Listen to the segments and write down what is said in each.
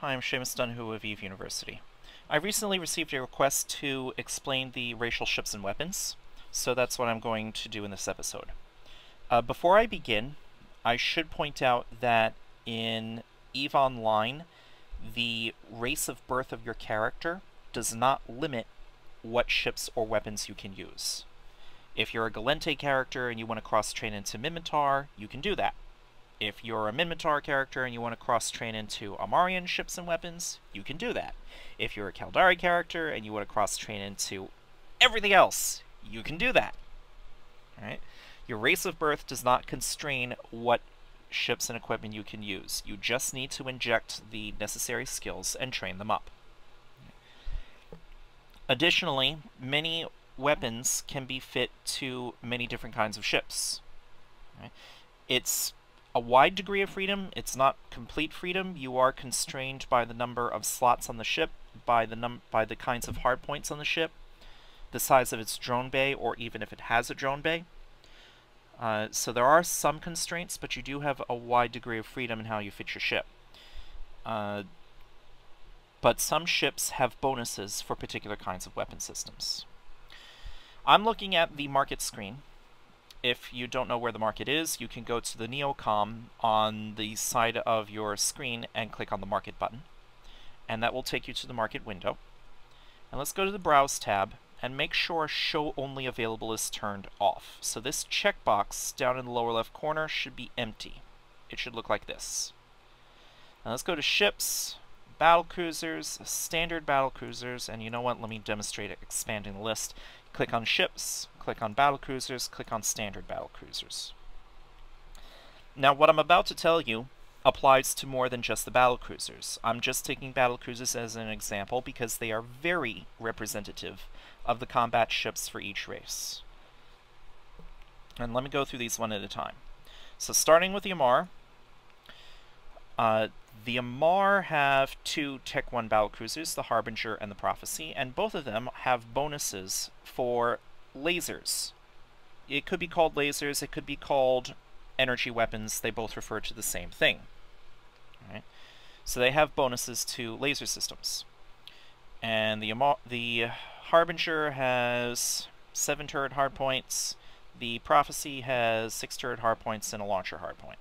I'm Seamus Dunhu of Eve University. I recently received a request to explain the racial ships and weapons, so that's what I'm going to do in this episode. Before I begin, I should point out that in EVE Online, the race of birth of your character does not limit what ships or weapons you can use. If you're a Galente character and you want to cross-train into Minmatar, you can do that. If you're a Minmatar character and you want to cross-train into Amarian ships and weapons, you can do that. If you're a Caldari character and you want to cross-train into everything else, you can do that. Alright? Your race of birth does not constrain what ships and equipment you can use. You just need to inject the necessary skills and train them up. Additionally, many weapons can be fit to many different kinds of ships. Right? It's a wide degree of freedom. It's not complete freedom. You are constrained by the number of slots on the ship, by the kinds of hardpoints on the ship, the size of its drone bay, or even if it has a drone bay. So there are some constraints, but you do have a wide degree of freedom in how you fit your ship. But some ships have bonuses for particular kinds of weapon systems. I'm looking at the market screen. If you don't know where the market is, you can go to the Neocom on the side of your screen and click on the market button. And that will take you to the market window. And let's go to the Browse tab and make sure Show Only Available is turned off. So this checkbox down in the lower left corner should be empty. It should look like this. Now let's go to Ships, Battlecruisers, Standard Battlecruisers, and you know what, let me demonstrate expanding the list. Click on Ships, click on Battlecruisers, click on Standard Battlecruisers. Now what I'm about to tell you applies to more than just the Battlecruisers. I'm just taking Battlecruisers as an example because they are very representative of the combat ships for each race. And let me go through these one at a time. So starting with the Amar, the Amar have two Tech 1 battlecruisers, the Harbinger and the Prophecy, and both of them have bonuses for lasers. It could be called lasers, it could be called energy weapons, they both refer to the same thing. Right? So they have bonuses to laser systems. And the Harbinger has 7 turret hardpoints, the Prophecy has 6 turret hardpoints and a launcher hardpoint.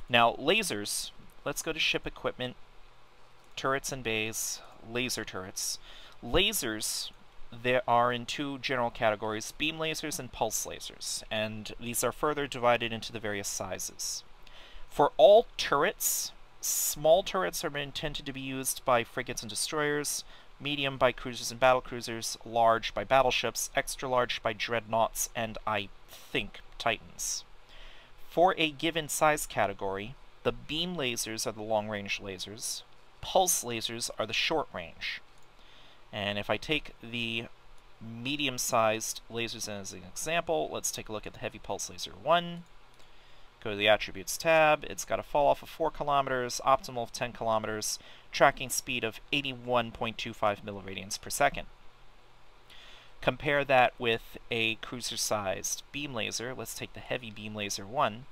Now, lasers, let's go to ship equipment, turrets and bays, laser turrets. Lasers, there are in 2 general categories, beam lasers and pulse lasers, and these are further divided into the various sizes. For all turrets, small turrets are intended to be used by frigates and destroyers, medium by cruisers and battlecruisers, large by battleships, extra large by dreadnoughts, and I think Titans. For a given size category, the beam lasers are the long-range lasers, pulse lasers are the short-range. And if I take the medium-sized lasers as an example, let's take a look at the Heavy Pulse Laser 1. Go to the Attributes tab, it's got a fall-off of 4 kilometers, optimal of 10 kilometers, tracking speed of 81.25 milliradians per second. Compare that with a cruiser-sized beam laser. Let's take the Heavy Beam Laser 1.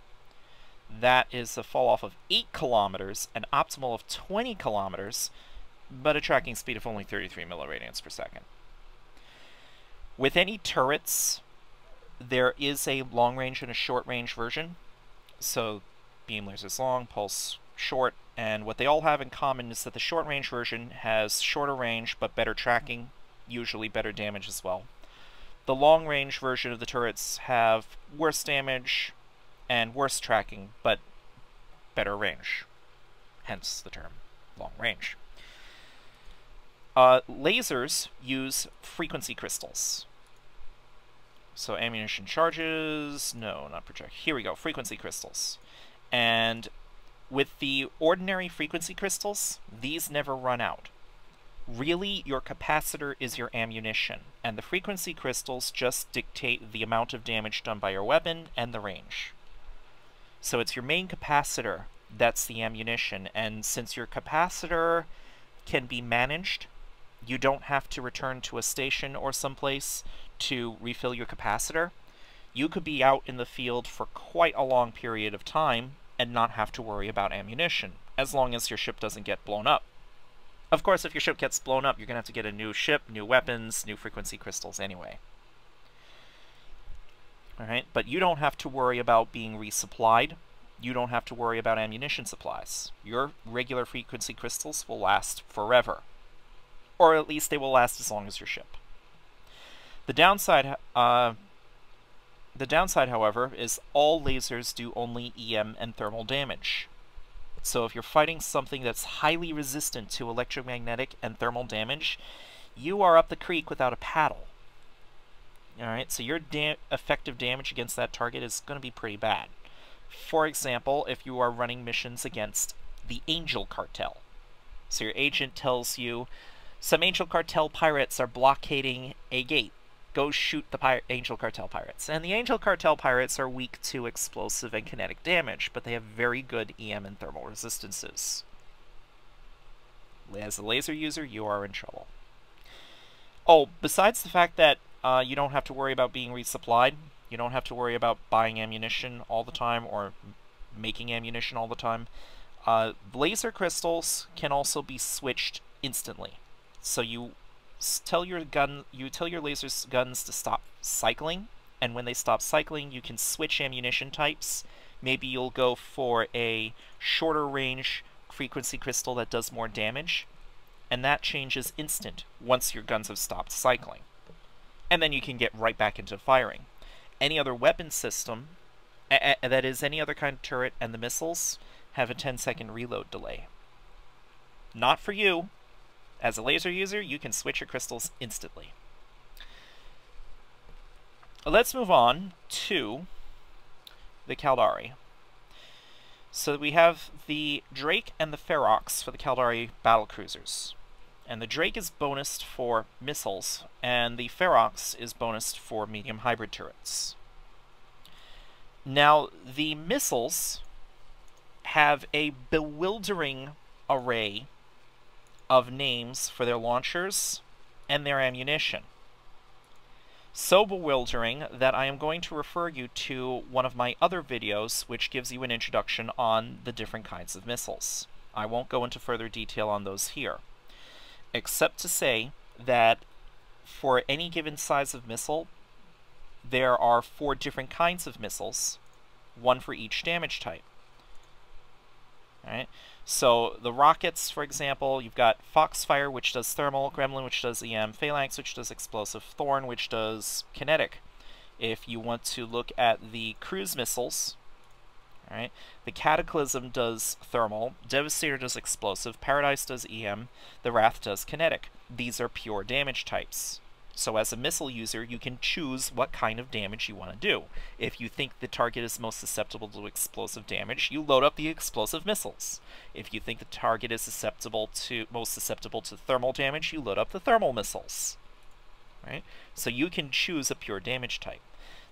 That is a fall-off of 8 kilometers, an optimal of 20 kilometers, but a tracking speed of only 33 milliradians per second. With any turrets, there is a long-range and a short-range version. So, beam lasers long, pulse short, and what they all have in common is that the short-range version has shorter range but better tracking, usually better damage as well. The long-range version of the turrets have worse damage and worse tracking, but better range. Hence the term long-range. Lasers use frequency crystals. So ammunition charges, no, not project. Here we go, frequency crystals. And with the ordinary frequency crystals, these never run out. Really, your capacitor is your ammunition, and the frequency crystals just dictate the amount of damage done by your weapon and the range. So it's your main capacitor that's the ammunition, and since your capacitor can be managed, you don't have to return to a station or someplace to refill your capacitor. You could be out in the field for quite a long period of time and not have to worry about ammunition, as long as your ship doesn't get blown up. Of course, if your ship gets blown up, you're going to have to get a new ship, new weapons, new frequency crystals anyway. Alright, but you don't have to worry about being resupplied. You don't have to worry about ammunition supplies. Your regular frequency crystals will last forever. Or at least they will last as long as your ship. The downside, however, is all lasers do only EM and thermal damage. So if you're fighting something that's highly resistant to electromagnetic and thermal damage, you are up the creek without a paddle. Alright, so your effective damage against that target is going to be pretty bad. For example, if you are running missions against the Angel Cartel. So your agent tells you, some Angel Cartel pirates are blockading a gate. Go shoot the Angel Cartel pirates. And the Angel Cartel pirates are weak to explosive and kinetic damage, but they have very good EM and thermal resistances. As a laser user, you are in trouble. Oh, besides the fact that you don't have to worry about being resupplied, you don't have to worry about buying ammunition all the time or making ammunition all the time, laser crystals can also be switched instantly. So you tell your laser guns to stop cycling, and when they stop cycling, you can switch ammunition types. Maybe you'll go for a shorter range frequency crystal that does more damage, and that changes instant once your guns have stopped cycling. And then you can get right back into firing. Any other weapon system, that is any other kind of turret, and the missiles have a 10-second reload delay. Not for you. As a laser user, you can switch your crystals instantly. Let's move on to the Caldari. So we have the Drake and the Ferox for the Caldari battlecruisers. And the Drake is bonused for missiles, and the Ferox is bonused for medium hybrid turrets. Now, the missiles have a bewildering array of names for their launchers and their ammunition. So bewildering that I am going to refer you to one of my other videos which gives you an introduction on the different kinds of missiles. I won't go into further detail on those here, except to say that for any given size of missile, there are 4 different kinds of missiles, one for each damage type. Alright, so the rockets, for example, you've got Foxfire, which does thermal, Gremlin, which does EM, Phalanx, which does explosive, Thorn, which does kinetic. If you want to look at the cruise missiles, alright, the Cataclysm does thermal, Devastator does explosive, Paradise does EM, the Wrath does kinetic. These are pure damage types. So as a missile user, you can choose what kind of damage you want to do. If you think the target is most susceptible to explosive damage, you load up the explosive missiles. If you think the target is most susceptible to thermal damage, you load up the thermal missiles. Right? So you can choose a pure damage type.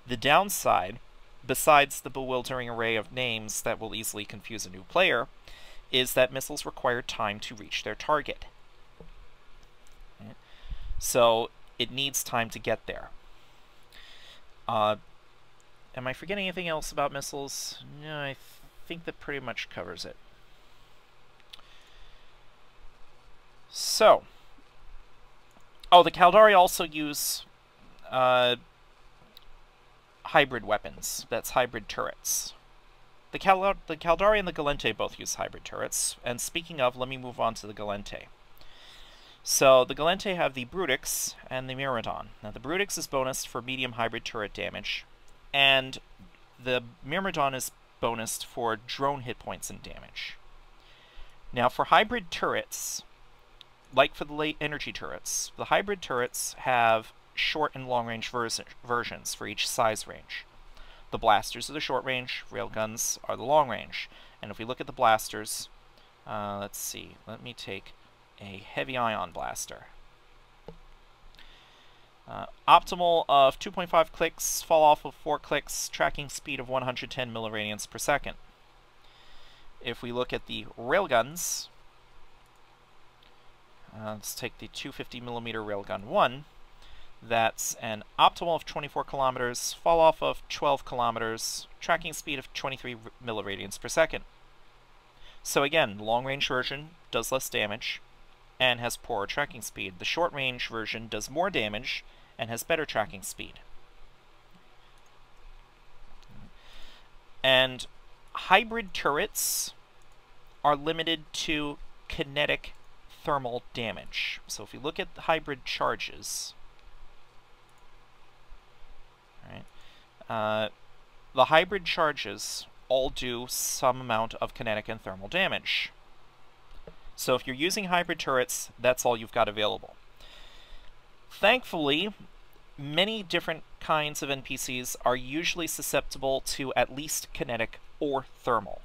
The downside, besides the bewildering array of names that will easily confuse a new player, is that missiles require time to reach their target. Right? So it needs time to get there. Am I forgetting anything else about missiles? No, I think that pretty much covers it. So, oh, the Caldari also use hybrid weapons. That's hybrid turrets. The Caldari and the Galente both use hybrid turrets. And speaking of, let me move on to the Galente. So, the Galente have the Brutix and the Myrmidon. Now, the Brutix is bonused for medium hybrid turret damage, and the Myrmidon is bonused for drone hit points and damage. Now, for hybrid turrets, like for the late energy turrets, the hybrid turrets have short and long-range versions for each size range. The blasters are the short range, railguns are the long range. And if we look at the blasters, let's see, let me take a heavy ion blaster. Optimal of 2.5 clicks, fall off of 4 clicks, tracking speed of 110 milliradians per second. If we look at the railguns, let's take the 250 millimeter railgun 1. That's an optimal of 24 kilometers, fall off of 12 kilometers, tracking speed of 23 milliradians per second. So again, the long-range version does less damage and has poorer tracking speed. The short-range version does more damage and has better tracking speed. And hybrid turrets are limited to kinetic thermal damage. So if you look at the hybrid charges, right, the hybrid charges all do some amount of kinetic and thermal damage. So if you're using hybrid turrets, that's all you've got available. Thankfully, many different kinds of NPCs are usually susceptible to at least kinetic or thermal.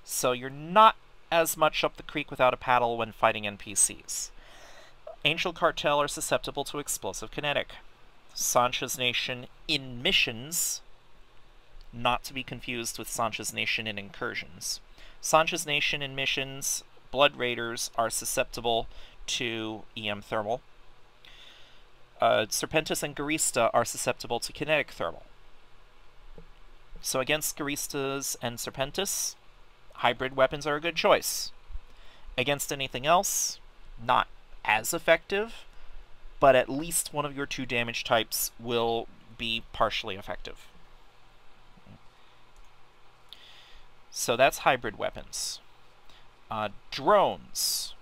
So you're not as much up the creek without a paddle when fighting NPCs. Angel Cartel are susceptible to explosive kinetic. Sancha's Nation in missions, not to be confused with Sancha's Nation in incursions. Sancha's Nation in missions, Blood Raiders are susceptible to EM thermal. Serpentis and Garista are susceptible to kinetic thermal. So against Garistas and Serpentis, hybrid weapons are a good choice. Against anything else, not as effective, but at least one of your two damage types will be partially effective. So that's hybrid weapons. Drones.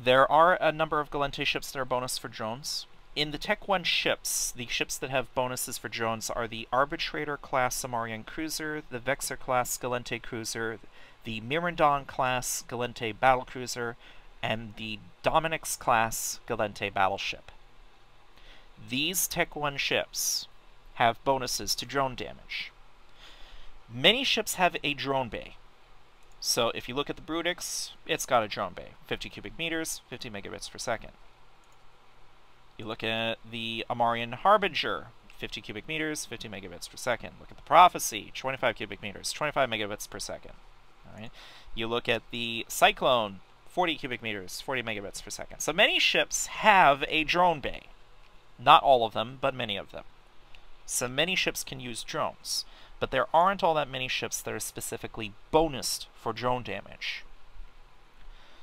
There are a number of Gallente ships that are bonus for drones. In the Tech 1 ships, the ships that have bonuses for drones are the Arbitrator-class Amarian cruiser, the Vexor-class Gallente cruiser, the Mirandon-class Gallente battlecruiser, and the Dominix-class Gallente battleship. These Tech 1 ships have bonuses to drone damage. Many ships have a drone bay. So if you look at the Brutix, it's got a drone bay. 50 cubic meters, 50 megabits per second. You look at the Amarian Harbinger, 50 cubic meters, 50 megabits per second. Look at the Prophecy, 25 cubic meters, 25 megabits per second. All right. You look at the Cyclone, 40 cubic meters, 40 megabits per second. So many ships have a drone bay. Not all of them, but many of them. So many ships can use drones. But there aren't all that many ships that are specifically bonused for drone damage.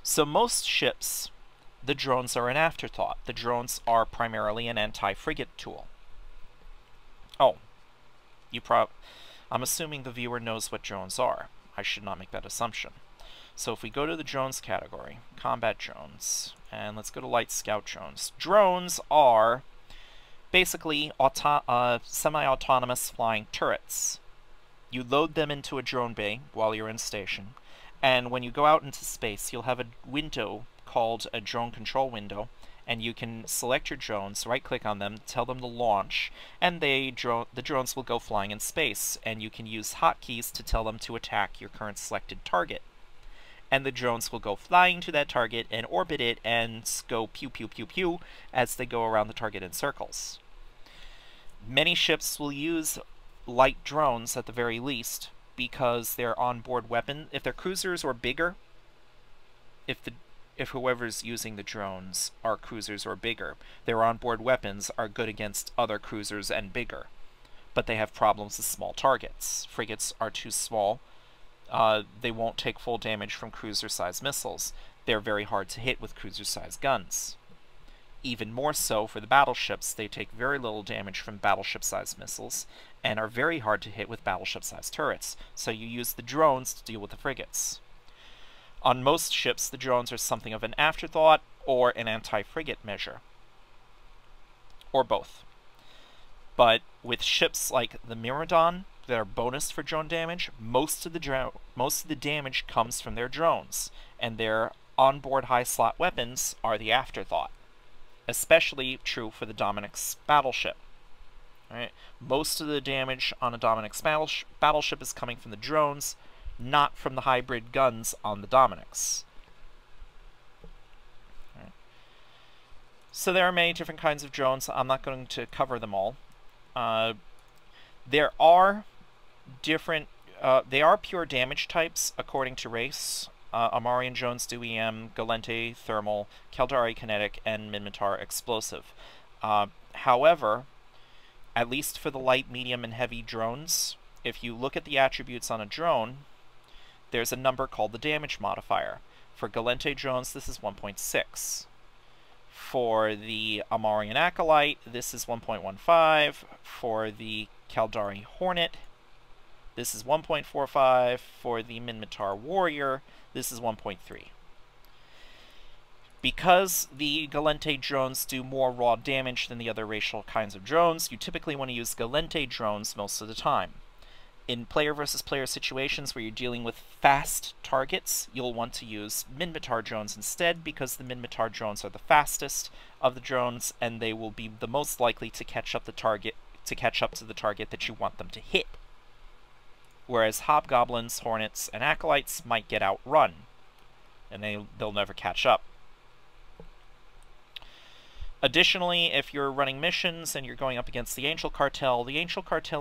So most ships, the drones are an afterthought. The drones are primarily an anti-frigate tool. Oh, I'm assuming the viewer knows what drones are. I should not make that assumption. So if we go to the drones category, combat drones, and let's go to light scout drones. Drones are basically semi-autonomous flying turrets. You load them into a drone bay while you're in station, and when you go out into space, you'll have a window called a drone control window, and you can select your drones, right-click on them, tell them to launch, and the drones will go flying in space, and you can use hotkeys to tell them to attack your current selected target. And the drones will go flying to that target and orbit it and go pew pew pew pew as they go around the target in circles. Many ships will use light drones at the very least because their onboard weapon, if they're cruisers or bigger, if whoever's using the drones are cruisers or bigger, their onboard weapons are good against other cruisers and bigger. But they have problems with small targets. Frigates are too small. They won't take full damage from cruiser-sized missiles. They're very hard to hit with cruiser-sized guns. Even more so for the battleships, they take very little damage from battleship-sized missiles, and are very hard to hit with battleship-sized turrets, so you use the drones to deal with the frigates. On most ships, the drones are something of an afterthought, or an anti-frigate measure. Or both. But with ships like the Mirandon, that are bonus for drone damage, most of the damage comes from their drones, and their onboard high-slot weapons are the afterthought. Especially true for the Dominix battleship. Right? Most of the damage on a Dominix battleship is coming from the drones, not from the hybrid guns on the Dominix. Right. So there are many different kinds of drones. I'm not going to cover them all. There are different... they are pure damage types according to race. Amarian drones do EM, Gallente thermal, Caldari kinetic, and Minmatar explosive. However, at least for the light, medium, and heavy drones, if you look at the attributes on a drone, there's a number called the damage modifier. For Gallente drones, this is 1.6. For the Amarian Acolyte, this is 1.15. For the Caldari Hornet, this is 1.45. For the Minmatar Warrior, this is 1.3. Because the Gallente drones do more raw damage than the other racial kinds of drones, you typically want to use Gallente drones most of the time. In player versus player situations where you're dealing with fast targets, you'll want to use Minmatar drones instead, because the Minmatar drones are the fastest of the drones, and they will be the most likely to catch up to the target that you want them to hit. Whereas Hobgoblins, Hornets, and Acolytes might get outrun, and they'll never catch up. Additionally, if you're running missions and you're going up against the Angel Cartel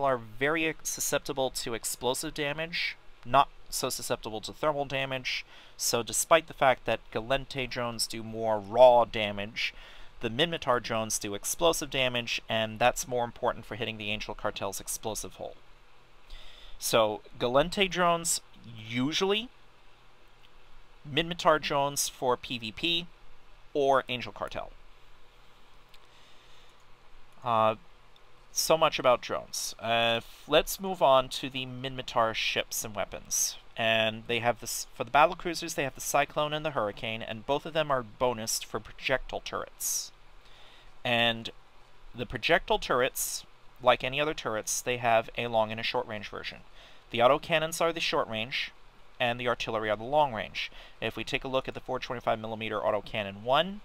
are very susceptible to explosive damage, not so susceptible to thermal damage. So despite the fact that Gallente drones do more raw damage, the Minmatar drones do explosive damage, and that's more important for hitting the Angel Cartel's explosive hole. So Gallente drones usually, Minmatar drones for PvP, or Angel Cartel. So much about drones. Let's move on to the Minmatar ships and weapons. And they have this, for the battlecruisers, they have the Cyclone and the Hurricane, and both of them are bonused for projectile turrets. And the projectile turrets, like any other turrets, they have a long and a short range version. The autocannons are the short range, and the artillery are the long range. If we take a look at the 425mm autocannon 1,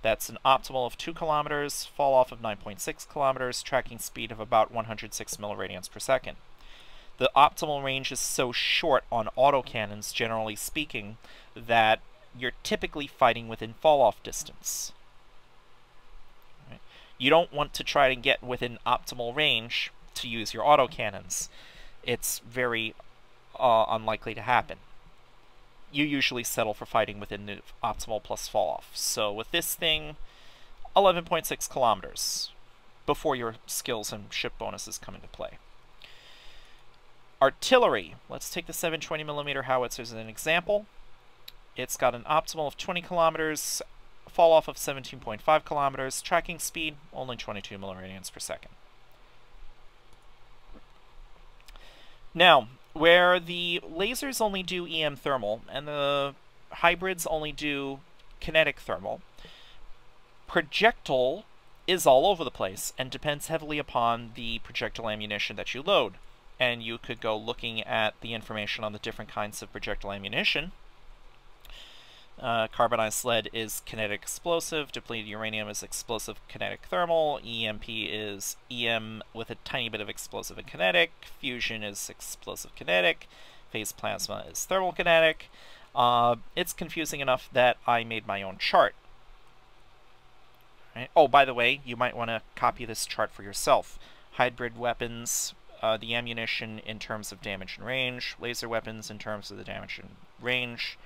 that's an optimal of 2 kilometers, fall off of 9.6 kilometers, tracking speed of about 106 milliradians per second. The optimal range is so short on autocannons, generally speaking, that you're typically fighting within fall-off distance. Right? You don't want to try to get within optimal range to use your autocannons. It's very unlikely to happen. You usually settle for fighting within the optimal plus fall-off. So with this thing, 11.6 kilometers before your skills and ship bonuses come into play. Artillery. Let's take the 720mm howitzers as an example. It's got an optimal of 20 kilometers, fall-off of 17.5 kilometers, tracking speed only 22 milliradians per second. Now, where the lasers only do EM thermal, and the hybrids only do kinetic thermal, projectile is all over the place, and depends heavily upon the projectile ammunition that you load. And you could go looking at the information on the different kinds of projectile ammunition. Carbonized lead is kinetic explosive, depleted uranium is explosive kinetic thermal, EMP is EM with a tiny bit of explosive and kinetic, fusion is explosive kinetic, phase plasma is thermal kinetic. It's confusing enough that I made my own chart. Right? Oh, by the way, you might want to copy this chart for yourself. Hybrid weapons, the ammunition in terms of damage and range, laser weapons in terms of the damage and range,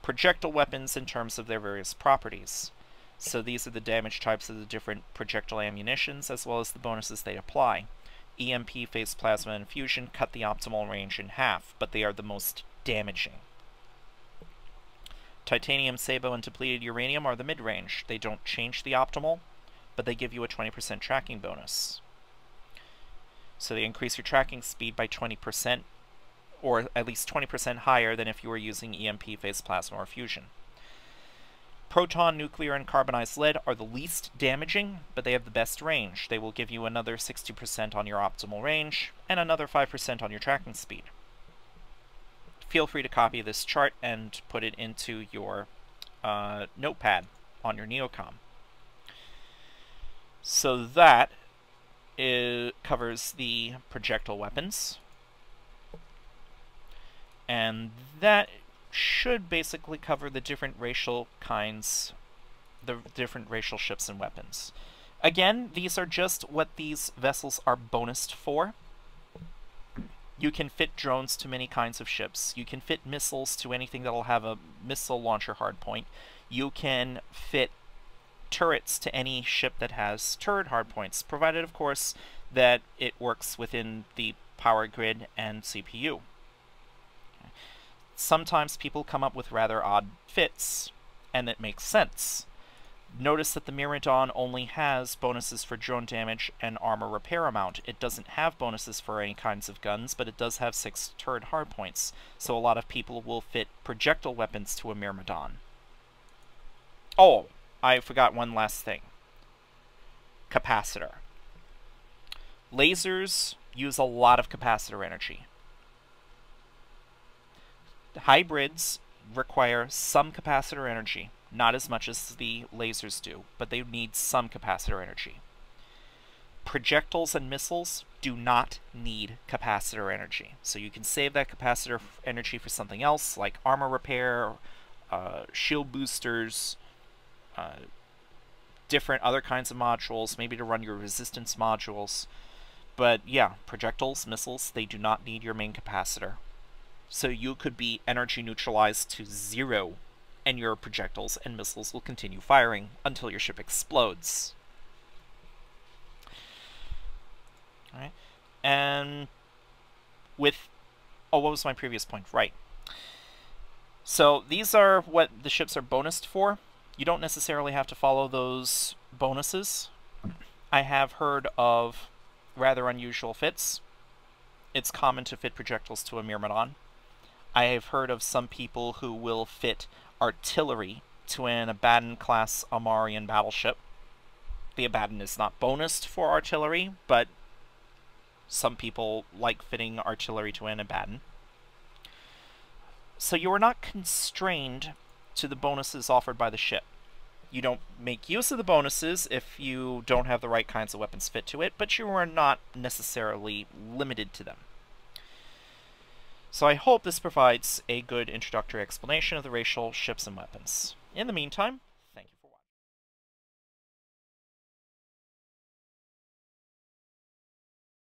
projectile weapons in terms of their various properties. So these are the damage types of the different projectile ammunitions, as well as the bonuses they apply. EMP, phase plasma, and fusion cut the optimal range in half, but they are the most damaging. Titanium, sabo, and depleted uranium are the mid-range. They don't change the optimal, but they give you a 20% tracking bonus. So they increase your tracking speed by 20%, or at least 20% higher than if you were using EMP, phase plasma, or fusion. Proton, nuclear, and carbonized lead are the least damaging, but they have the best range. They will give you another 60% on your optimal range, and another 5% on your tracking speed. Feel free to copy this chart and put it into your notepad on your Neocom. So that covers the projectile weapons. And that should basically cover the different racial kinds, the different racial ships and weapons. Again, these are just what these vessels are bonused for. You can fit drones to many kinds of ships. You can fit missiles to anything that'll have a missile launcher hardpoint. You can fit turrets to any ship that has turret hardpoints, provided, of course, that it works within the power grid and CPU. sometimes people come up with rather odd fits, and it makes sense. Notice that the Myrmidon only has bonuses for drone damage and armor repair amount. It doesn't have bonuses for any kinds of guns, but it does have 6 turret hardpoints, so a lot of people will fit projectile weapons to a Myrmidon. Oh, I forgot one last thing. Capacitor. Lasers use a lot of capacitor energy. Hybrids require some capacitor energy. Not as much as the lasers do, but they need some capacitor energy. Projectiles and missiles do not need capacitor energy. So you can save that capacitor energy for something else, like armor repair, shield boosters, different other kinds of modules, maybe to run your resistance modules. But yeah, projectiles, missiles, they do not need your main capacitor. So you could be energy neutralized to 0, and your projectiles and missiles will continue firing until your ship explodes. Alright, and with... oh, what was my previous point? Right. So these are what the ships are bonused for. You don't necessarily have to follow those bonuses. I have heard of rather unusual fits. It's common to fit projectiles to a Myrmidon. I have heard of some people who will fit artillery to an Abaddon-class Amarian battleship. The Abaddon is not bonused for artillery, but some people like fitting artillery to an Abaddon. So you are not constrained to the bonuses offered by the ship. You don't make use of the bonuses if you don't have the right kinds of weapons fit to it, but you are not necessarily limited to them. So I hope this provides a good introductory explanation of the racial ships and weapons. In the meantime,